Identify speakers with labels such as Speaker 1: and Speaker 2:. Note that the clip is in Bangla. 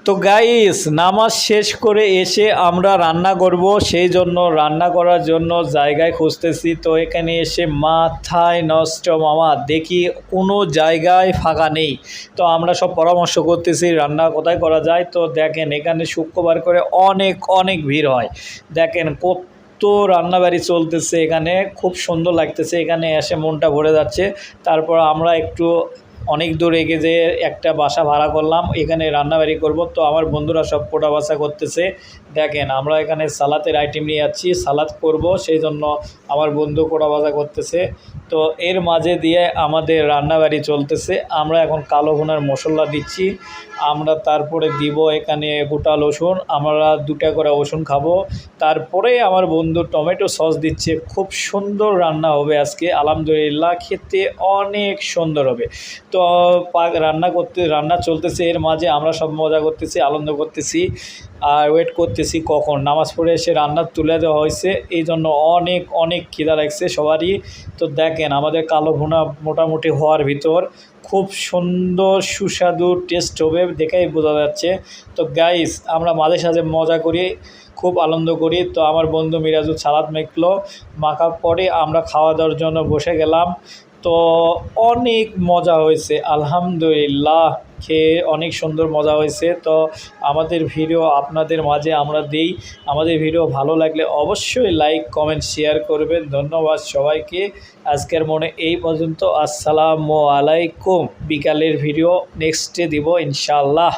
Speaker 1: তো গাইস নামাজ শেষ করে এসে আমরা রান্না করব, সেই জন্য রান্না করার জন্য জায়গায় খুঁজতেছি। তো এখানে এসে মাথায় নষ্ট মামা, দেখি কোনো জায়গায় ফাঁকা নেই। তো আমরা সব পরামর্শ করতেছি রান্না কোথায় করা যায়। তো দেখেন এখানে শুক্রবার করে অনেক অনেক ভিড় হয়। দেখেন কত রান্নাবাড়ি চলতেছে, এখানে খুব সুন্দর লাগতেছে। এখানে এসে মনটা ভরে যাচ্ছে। তারপর আমরা একটু অনেক দূর এগিয়ে যেয়ে একটা বাসা ভাড়া করলাম, এখানে রান্নাবাড়ি করব। তো আমার বন্ধুরা সব পোড়া বাসা করতেছে। দেখেন আমরা এখানে সালাতের আইটেম নিয়ে যাচ্ছি, সালাদ করব, সেই জন্য আমার বন্ধু পোড়া ভাজা করতেছে। তো এর মাঝে দিয়ে আমাদের রান্নাবাড়ি চলতেছে। আমরা এখন কালো ভুনার মশলা দিচ্ছি। আমরা তারপরে দিব এখানে গোটা রসুন, আমরা 2টা করে রসুন খাবো। তারপরে আমার বন্ধু টমেটো সস দিচ্ছে। খুব সুন্দর রান্না হবে আজকে, আলহামদুলিল্লাহ, খেতে অনেক সুন্দর হবে। তো রান্না চলতেছে, এর মাঝে আমরা সব মজা করতেছি, আনন্দ করতেছি আর ওয়েট করতেছি কখন নামাজ পড়ে এসে রান্না তুলে দেওয়া হয়েছে। এই জন্য অনেক অনেক খিদা লাগছে সবারই। তো দেখেন আমাদের কালো ভুনা মোটামুটি হওয়ার ভিতর, খুব সুন্দর সুস্বাদু টেস্ট হবে, দেখেই বোঝা যাচ্ছে। তো গাইস আমরা মাঝে সাঝে মজা করি, খুব আনন্দ করি। তো আমার বন্ধু মিরাজুল সালাদ মেখলো, মাখার পরে আমরা খাওয়া দাওয়ার জন্য বসে গেলাম। তো অনেক মজা হয়েছে, আলহামদুলিল্লাহ, খেয়ে অনেক সুন্দর মজা হয়েছে। তো আমাদের ভিডিও আপনাদের মাঝে আমরা দিই। আমাদের ভিডিও ভালো লাগলে অবশ্যই লাইক কমেন্ট শেয়ার করবেন। ধন্যবাদ সবাইকে। আজকের মনে এই পর্যন্ত। আসসালামু আলাইকুম। বিকালের ভিডিও নেক্সটে দিব ইনশাআল্লাহ।